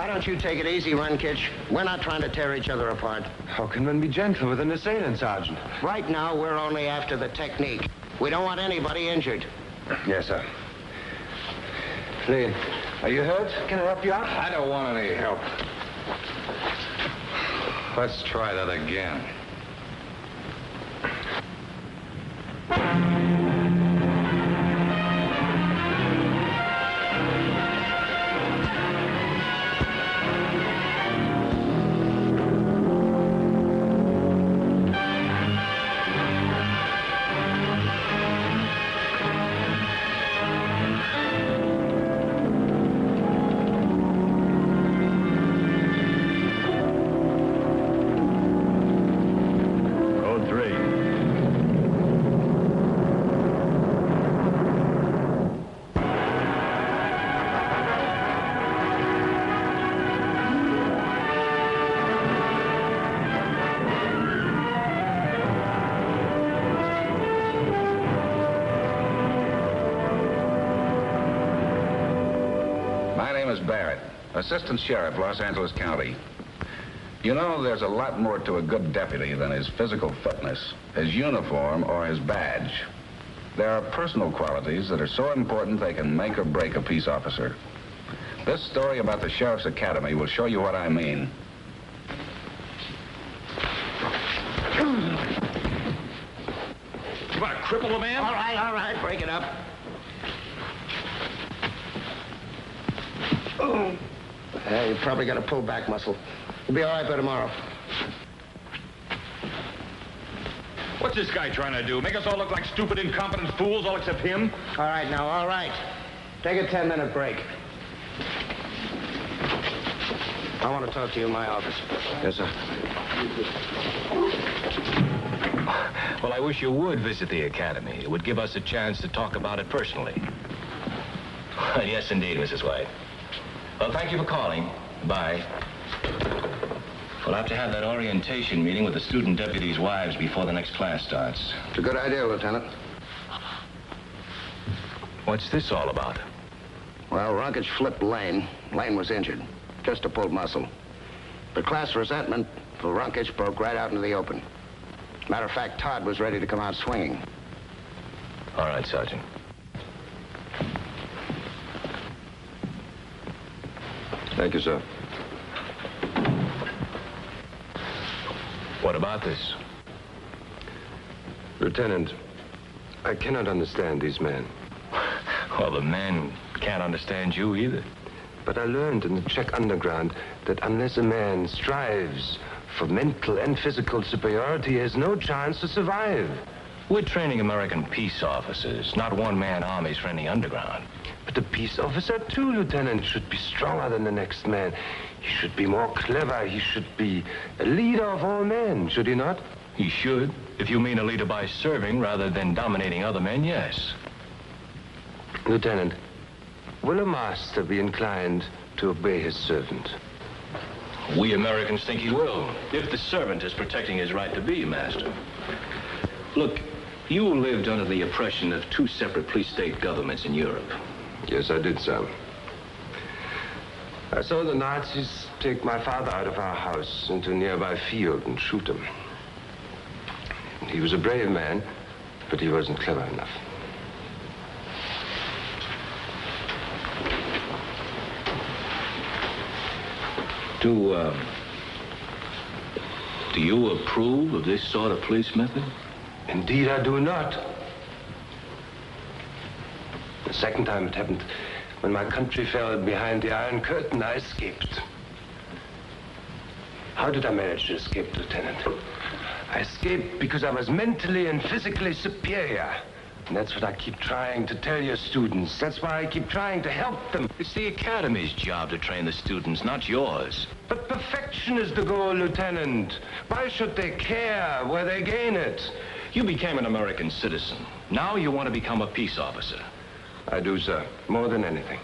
Why don't you take it easy, Runkitch? We're not trying to tear each other apart. How can one be gentle with an assailant, Sergeant? Right now, we're only after the technique. We don't want anybody injured. Yes, sir. Lee, are you hurt? Can I help you out? I don't want any help. Let's try that again. Assistant Sheriff, Los Angeles County. You know, there's a lot more to a good deputy than his physical fitness, his uniform, or his badge. There are personal qualities that are so important they can make or break a peace officer. This story about the Sheriff's Academy will show you what I mean. You want to cripple the man? All right, break it up. Oh. You probably got a pull-back muscle. You'll be all right by tomorrow. What's this guy trying to do? Make us all look like stupid, incompetent fools, all except him? All right, now, all right. Take a 10-minute break. I want to talk to you in my office. Yes, sir. Well, I wish you would visit the academy. It would give us a chance to talk about it personally. Yes, indeed, Mrs. White. Well, thank you for calling. Bye. We'll have to have that orientation meeting with the student deputies' wives before the next class starts. It's a good idea, Lieutenant. What's this all about? Well, Runkitch flipped Lane. Lane was injured. Just a pulled muscle. The class resentment for Runkitch broke right out into the open. Matter of fact, Todd was ready to come out swinging. All right, Sergeant. Thank you, sir. What about this? Lieutenant, I cannot understand these men. Well, the men can't understand you either. But I learned in the Czech underground that unless a man strives for mental and physical superiority, he has no chance to survive. We're training American peace officers, not one-man armies for any underground. But the peace officer, too, Lieutenant, should be stronger than the next man. He should be more clever. He should be a leader of all men, should he not? He should. If you mean a leader by serving rather than dominating other men, yes. Lieutenant, will a master be inclined to obey his servant? We Americans think he will, if the servant is protecting his right to be master. Look, you lived under the oppression of two separate police-state governments in Europe. Yes, I did, sir. I saw the Nazis take my father out of our house into a nearby field and shoot him. He was a brave man, but he wasn't clever enough. Do you approve of this sort of police method? Indeed, I do not. The second time it happened, when my country fell behind the Iron Curtain, I escaped. How did I manage to escape, Lieutenant? I escaped because I was mentally and physically superior. And that's what I keep trying to tell your students. That's why I keep trying to help them. It's the academy's job to train the students, not yours. But perfection is the goal, Lieutenant. Why should they care where they gain it? You became an American citizen. Now you want to become a peace officer. I do, sir. More than anything.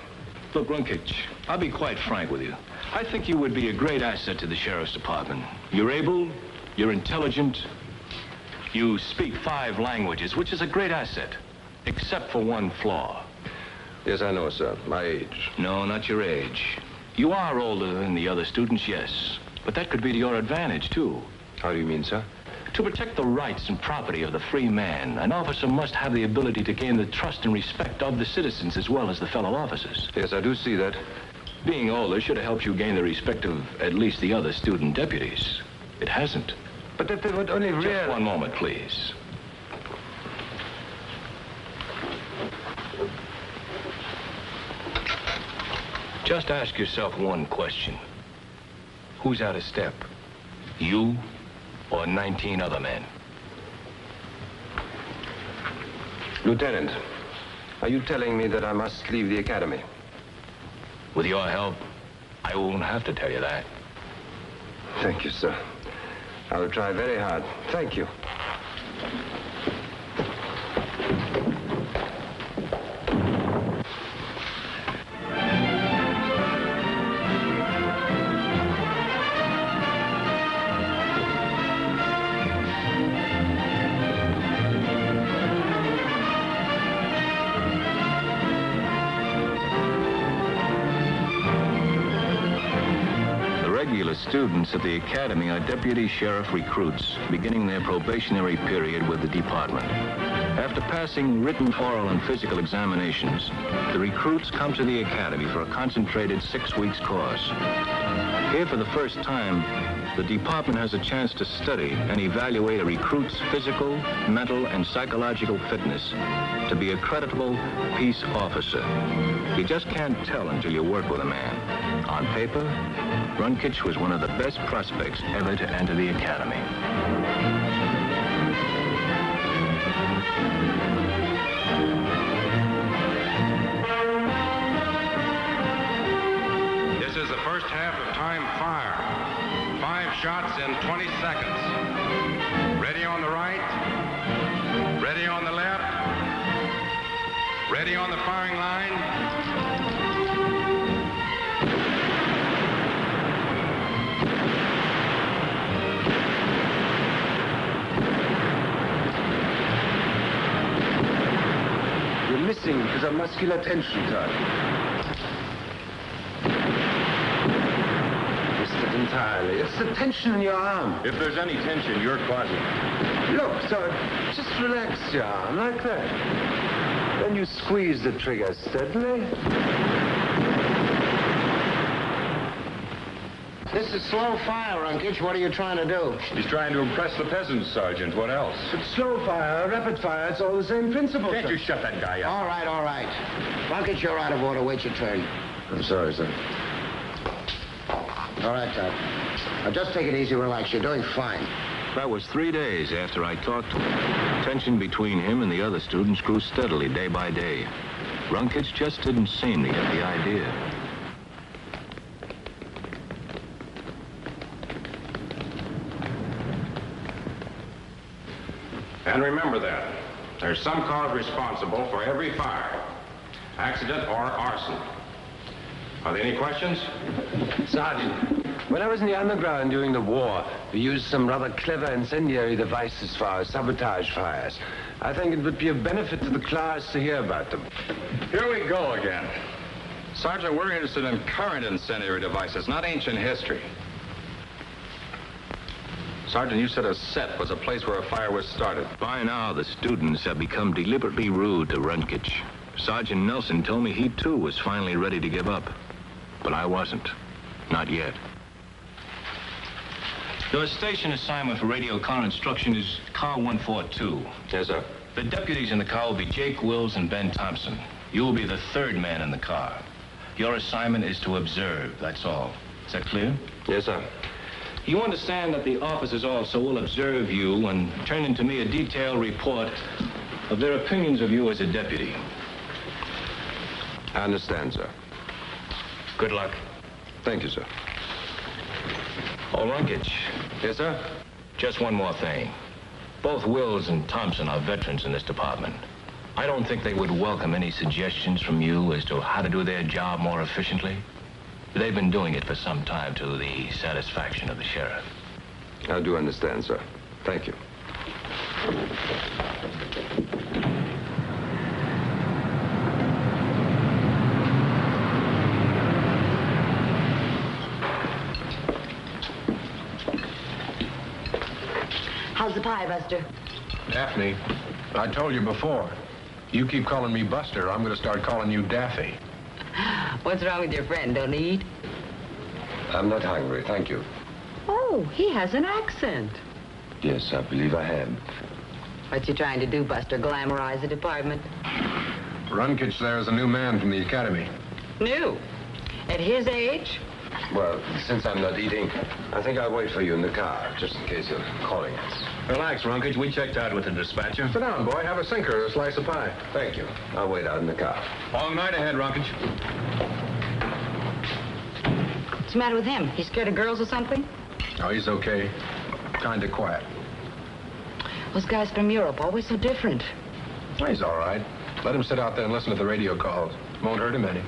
Look, Runkitch, I'll be quite frank with you. I think you would be a great asset to the Sheriff's Department. You're able, you're intelligent, you speak 5 languages, which is a great asset, except for one flaw. Yes, I know, sir. My age. No, not your age. You are older than the other students, yes. But that could be to your advantage, too. How do you mean, sir? To protect the rights and property of the free man, an officer must have the ability to gain the trust and respect of the citizens as well as the fellow officers. Yes, I do see that. Being older should have helped you gain the respect of at least the other student deputies. It hasn't. But if they would only Just one moment, please. Just ask yourself one question. Who's out of step? You or 19 other men? Lieutenant, are you telling me that I must leave the academy? With your help, I won't have to tell you that. Thank you, sir. I will try very hard. Thank you. Students at the academy are deputy sheriff recruits beginning their probationary period with the department. After passing written, oral, and physical examinations, the recruits come to the academy for a concentrated 6 weeks course. Here, for the first time, the department has a chance to study and evaluate a recruit's physical, mental, and psychological fitness to be a creditable peace officer. You just can't tell until you work with a man. On paper, Runkich was one of the best prospects ever to enter the academy. This is the first half of time fire. 5 shots in 20 seconds. Ready on the right. Ready on the left. Ready on the firing line. Missing because of muscular tension, Todd. Missed it entirely. It's the tension in your arm. If there's any tension, you're causing it. Look, Todd, just relax your arm like that. Then you squeeze the trigger steadily. This is slow fire, Runkich. What are you trying to do? He's trying to impress the peasants, Sergeant. What else? But slow fire, rapid fire, it's all the same principle. Can't sir. you shut that guy up? All right, all right. Runkich, you're out of order. Wait your turn. I'm sorry, sir. All right, Todd. Now, just take it easy, relax. You're doing fine. That was 3 days after I talked to him. Tension between him and the other students grew steadily day by day. Runkich just didn't seem to get the idea. And remember that. There's some cause responsible for every fire, accident or arson. Are there any questions? Sergeant, when I was in the underground during the war, we used some rather clever incendiary devices for our sabotage fires. I think it would be a benefit to the class to hear about them. Here we go again. Sergeant, we're interested in current incendiary devices, not ancient history. Sergeant, you said a set was a place where a fire was started. By now, the students have become deliberately rude to Runkich. Sergeant Nelson told me he, too, was finally ready to give up. But I wasn't. Not yet. Your station assignment for radio car instruction is car 142. Yes, sir. The deputies in the car will be Jake Wills and Ben Thompson. You will be the third man in the car. Your assignment is to observe, that's all. Is that clear? Yes, sir. You understand that the officers also will observe you and turn into me a detailed report of their opinions of you as a deputy. I understand, sir. Good luck. Thank you, sir. Oh, Runkich. Yes, sir? Just one more thing. Both Wills and Thompson are veterans in this department. I don't think they would welcome any suggestions from you as to how to do their job more efficiently. They've been doing it for some time to the satisfaction of the sheriff. I do understand, sir. Thank you. How's the pie, Buster? Daphne, I told you before. You keep calling me Buster, I'm going to start calling you Daffy. What's wrong with your friend? Don't he eat? I'm not hungry, thank you. Oh, he has an accent. Yes, I believe I have. What you trying to do, Buster? Glamorize the department? Runkich there is a new man from the academy. New? At his age? Well, since I'm not eating, I think I'll wait for you in the car, just in case you're calling us. Relax, Runkage. We checked out with the dispatcher. Sit down, boy. Have a sinker or a slice of pie. Thank you. I'll wait out in the car. Long night ahead, Runkage. What's the matter with him? He's scared of girls or something? Oh, he's okay. Kind of quiet. Those guys from Europe, always so different. Oh, he's all right. Let him sit out there and listen to the radio calls. Won't hurt him any.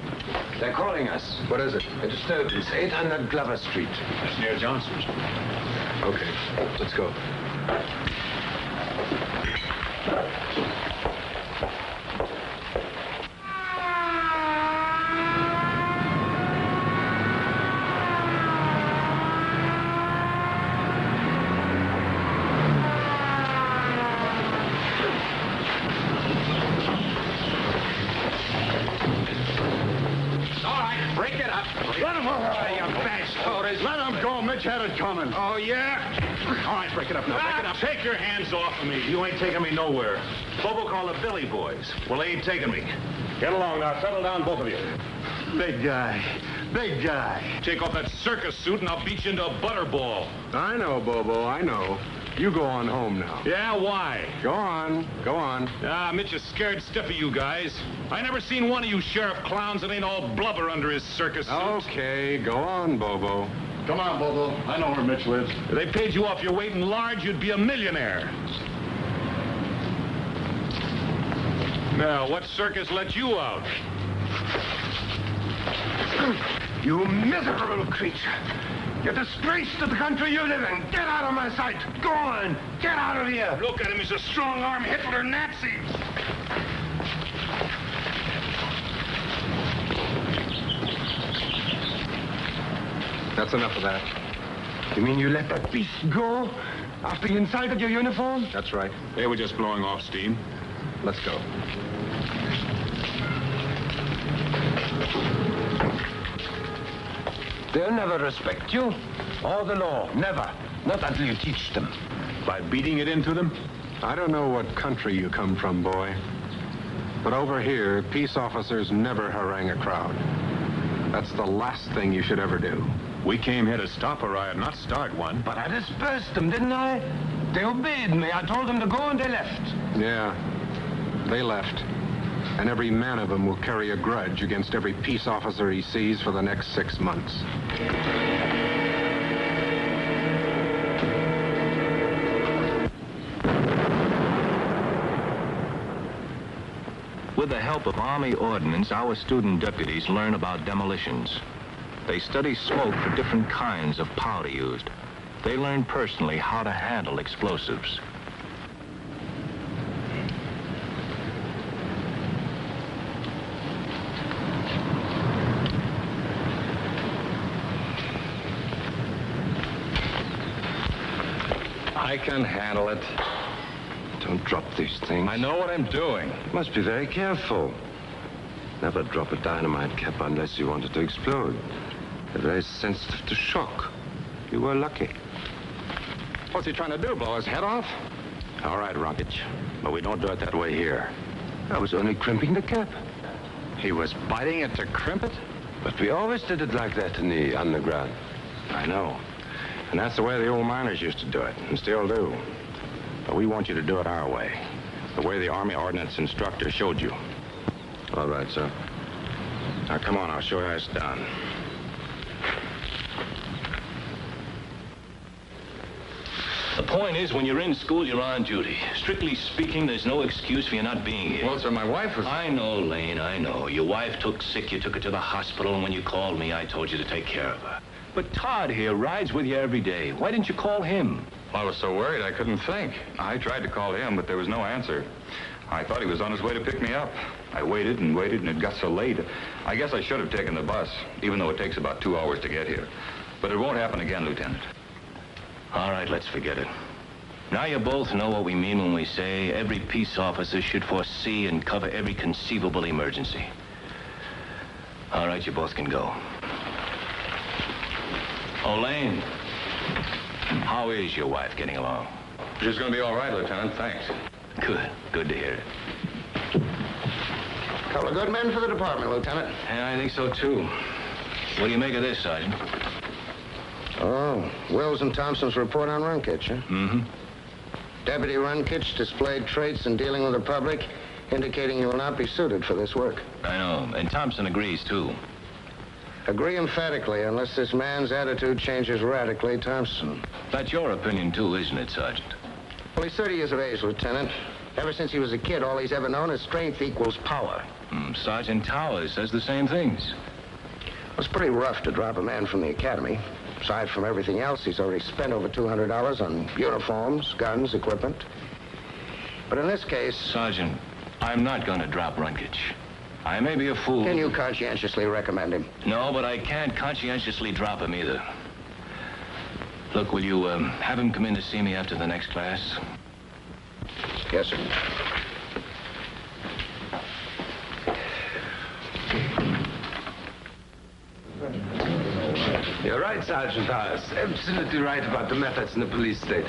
They're calling us. What is it? A disturbance, 800 Glover Street. That's near Johnson's. Okay, let's go. Had it coming. Oh, yeah? All right, break it up now. Break it up. Take your hands off of me. You ain't taking me nowhere. Bobo called the Billy Boys. Well, they ain't taking me. Get along now. Settle down, both of you. Big guy. Big guy. Take off that circus suit and I'll beat you into a butterball. I know, Bobo, I know. You go on home now. Yeah, why? Go on. Go on. Ah, Mitch is scared stiff of you guys. I never seen one of you sheriff clowns that ain't all blubber under his circus suit. Okay, go on, Bobo. Come on, Bobo. I know where Mitch lives. If they paid you off your weight in lard, you'd be a millionaire. Now, what circus let you out? You miserable creature. You're a disgrace to the country you live in. Get out of my sight. Go on. Get out of here. Look at him. He's a strong-arm Hitler Nazi. That's enough of that. You mean you let that beast go after he insulted your uniform? That's right. They were just blowing off steam. Let's go. They'll never respect you or the law. Never. Not until you teach them. By beating it into them? I don't know what country you come from, boy. But over here, peace officers never harangue a crowd. That's the last thing you should ever do. We came here to stop a riot, not start one. But I dispersed them, didn't I? They obeyed me. I told them to go and they left. Yeah, they left. And every man of them will carry a grudge against every peace officer he sees for the next 6 months. With the help of Army ordnance, our student deputies learn about demolitions. They study smoke for different kinds of powder used. They learn personally how to handle explosives. I can handle it. Don't drop these things. I know what I'm doing. Must be very careful. Never drop a dynamite cap unless you want it to explode. They're very sensitive to shock. You were lucky. What's he trying to do, blow his head off? All right, Rockage. But we don't do it that way here. I was only crimping the cap. He was biting it to crimp it? But we always did it like that in the underground. I know. And that's the way the old miners used to do it, and still do. But we want you to do it our way. The way the Army Ordnance instructor showed you. All right, sir. Now, come on, I'll show you how it's done. The point is, when you're in school, you're on duty. Strictly speaking, there's no excuse for you not being here. Well, sir, my wife was... I know, Lane, I know. Your wife took sick, you took her to the hospital, and when you called me, I told you to take care of her. But Todd here rides with you every day. Why didn't you call him? I was so worried I couldn't think. I tried to call him, but there was no answer. I thought he was on his way to pick me up. I waited and waited, and it got so late. I guess I should have taken the bus, even though it takes about 2 hours to get here. But it won't happen again, Lieutenant. All right, let's forget it. Now you both know what we mean when we say every peace officer should foresee and cover every conceivable emergency. All right, you both can go. Lane, how is your wife getting along? She's going to be all right, Lieutenant. Thanks. Good. Good to hear it. Couple of good men for the department, Lieutenant. Yeah, I think so, too. What do you make of this, Sergeant? Oh, Wills and Thompson's report on Runkitch, huh? Mm-hmm. Deputy Runkitch displayed traits in dealing with the public, indicating he will not be suited for this work. I know, and Thompson agrees, too. Agree emphatically, unless this man's attitude changes radically, Thompson. That's your opinion, too, isn't it, Sergeant? Well, he's 30 years of age, Lieutenant. Ever since he was a kid, all he's ever known is strength equals power. Sergeant Towers says the same things. Well, it's pretty rough to drop a man from the academy. Aside from everything else, he's already spent over $200 on uniforms, guns, equipment. But in this case... Sergeant, I'm not going to drop Runkitch. I may be a fool. Can you conscientiously recommend him? No, but I can't conscientiously drop him either. Look, will you have him come in to see me after the next class? Yes, sir. You're right, Sergeant Towers. Absolutely right about the methods in the police state.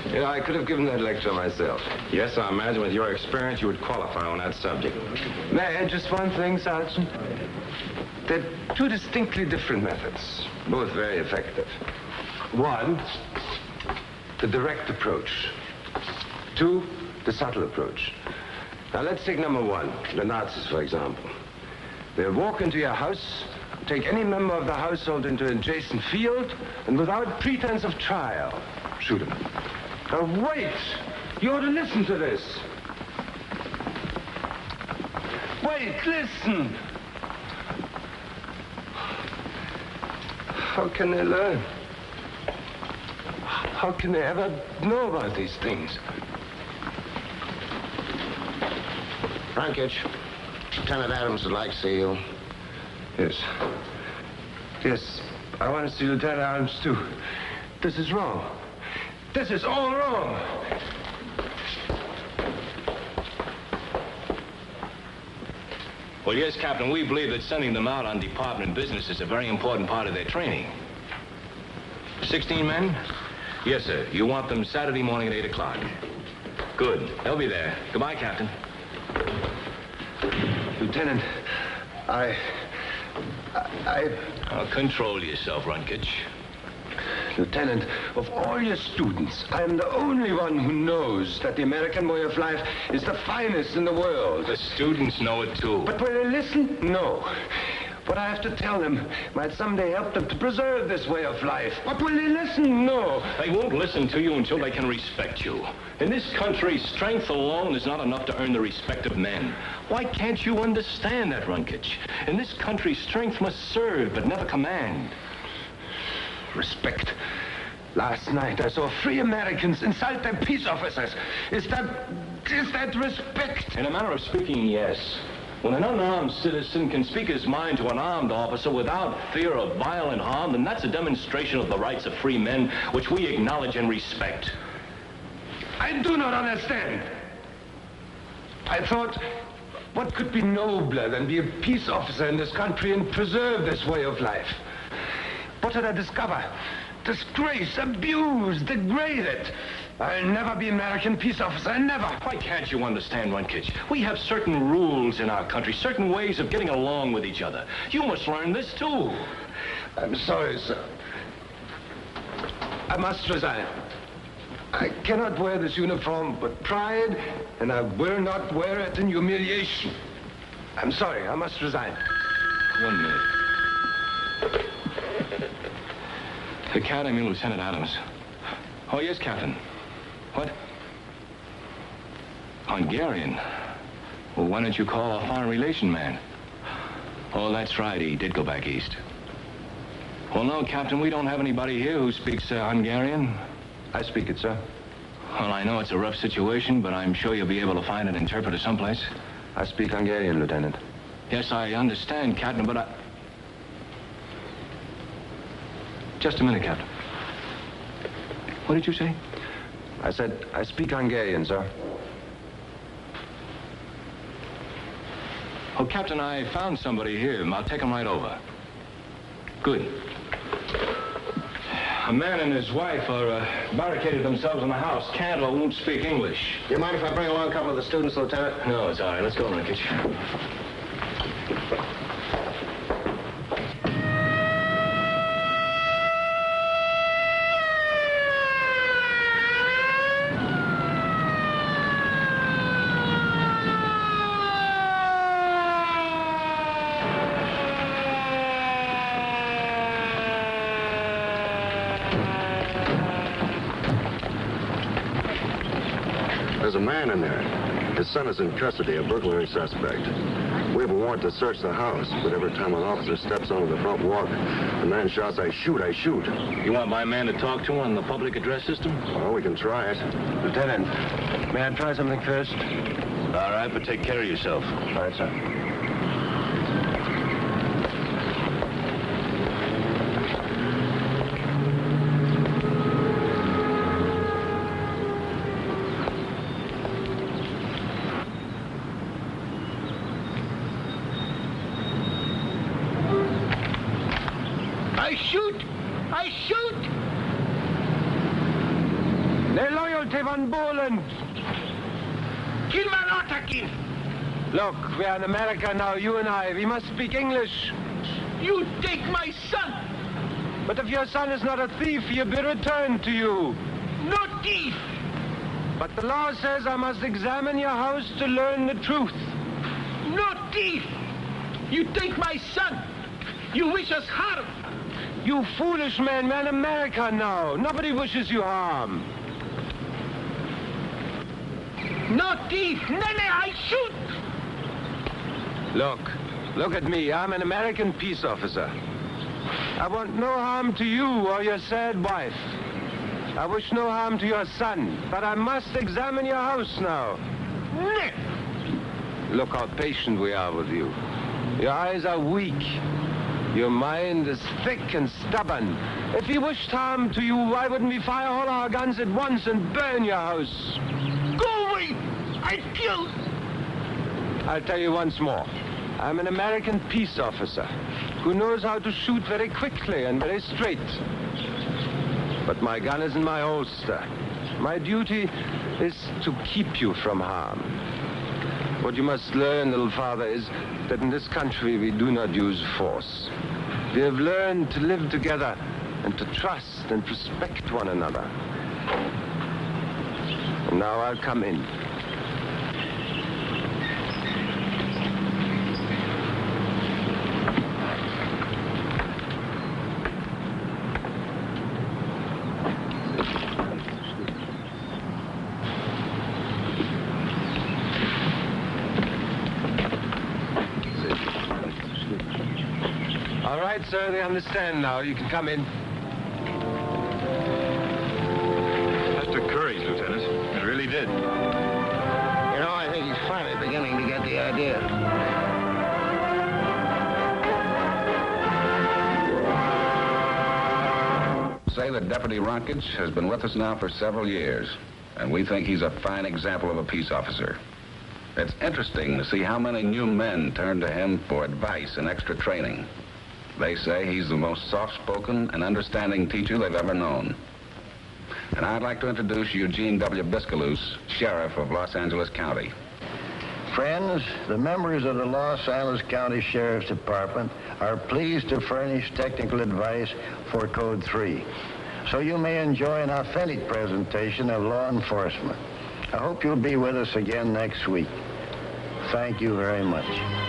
You know, I could have given that lecture myself. Yes, I imagine with your experience you would qualify on that subject. May I add just one thing, Sergeant? They're two distinctly different methods, both very effective. One, the direct approach. Two, the subtle approach. Now, let's take number one, the Nazis, for example. They'll walk into your house, take any member of the household into an adjacent field, and without pretense of trial, shoot him. Now, wait! You ought to listen to this. Wait, listen! How can they learn? How can they ever know about these things? Runkitch, Lieutenant Adams would like to see you. Yes. Yes, I want to see Lieutenant Adams, too. This is wrong. This is all wrong. Well, yes, Captain, we believe that sending them out on department business is a very important part of their training. 16 men? Yes, sir. You want them Saturday morning at 8 o'clock. Good. They'll be there. Goodbye, Captain. Lieutenant, Oh, control yourself, Runkitch. Lieutenant, of all your students, I am the only one who knows that the American way of life is the finest in the world. The students know it, too. But will they listen? No. What I have to tell them might someday help them to preserve this way of life. But will they listen? No. They won't listen to you until they can respect you. In this country, strength alone is not enough to earn the respect of men. Why can't you understand that, Runkitch? In this country, strength must serve, but never command. Respect. Last night, I saw 3 Americans insult their peace officers. Is that respect? In a manner of speaking, yes. When an unarmed citizen can speak his mind to an armed officer without fear of violent harm, then that's a demonstration of the rights of free men, which we acknowledge and respect. I do not understand. I thought, what could be nobler than be a peace officer in this country and preserve this way of life? What did I discover? Disgrace, abuse, degraded. I'll never be American peace officer, never. Why can't you understand, Runkitch? We have certain rules in our country, certain ways of getting along with each other. You must learn this, too. I'm sorry, sir. I must resign. I cannot wear this uniform with pride, and I will not wear it in humiliation. I'm sorry, I must resign. 1 minute. Academy, Lieutenant Adams. Oh, yes, Captain. What? Hungarian? Well, why don't you call a foreign relation man? Oh, that's right, he did go back east. Well, no, Captain, we don't have anybody here who speaks Hungarian. I speak it, sir. Well, I know it's a rough situation, but I'm sure you'll be able to find an interpreter someplace. I speak Hungarian, Lieutenant. Yes, I understand, Captain, but Just a minute, Captain. What did you say? I said, I speak Hungarian, sir. Oh, Captain, I found somebody here. I'll take him right over. Good. A man and his wife are barricaded themselves in the house. Can't or won't speak English. Do you mind if I bring along a couple of the students, Lieutenant? No, it's all right. Let's go, Ricketts. There's a man in there. His son is in custody, a burglary suspect. We have a warrant to search the house, but every time an officer steps onto the front walk, the man shouts, I shoot, I shoot. You want my man to talk to on the public address system? Well, we can try it. Lieutenant, may I try something first? All right, but take care of yourself. All right, sir. I shoot! I shoot! Ne loyalty van Poland! Kill my Otakin! Look, we are in America now, you and I. We must speak English. You take my son! But if your son is not a thief, he'll be returned to you. No thief! But the law says I must examine your house to learn the truth. No thief! You take my son! You wish us harm! You foolish man, we're in America now. Nobody wishes you harm. No thief! Nene, I shoot! Look at me. I'm an American peace officer. I want no harm to you or your sad wife. I wish no harm to your son, but I must examine your house now. Look how patient we are with you. Your eyes are weak. Your mind is thick and stubborn. If we wished harm to you, why wouldn't we fire all our guns at once and burn your house? Go away! I kill! I'll tell you once more. I'm an American peace officer who knows how to shoot very quickly and very straight. But my gun is in my holster. My duty is to keep you from harm. What you must learn, little father, is that in this country we do not use force. We have learned to live together and to trust and respect one another. And now I'll come in. All right, sir, they understand now. You can come in. That took courage, Lieutenant. It really did. You know, I think he's finally beginning to get the idea. Say that Deputy Ronkage has been with us now for several years, and we think he's a fine example of a peace officer. It's interesting to see how many new men turn to him for advice and extra training. They say he's the most soft-spoken and understanding teacher they've ever known. And I'd like to introduce Eugene W. Biscailuz, Sheriff of Los Angeles County. Friends, the members of the Los Angeles County Sheriff's Department are pleased to furnish technical advice for Code 3, so you may enjoy an authentic presentation of law enforcement. I hope you'll be with us again next week. Thank you very much.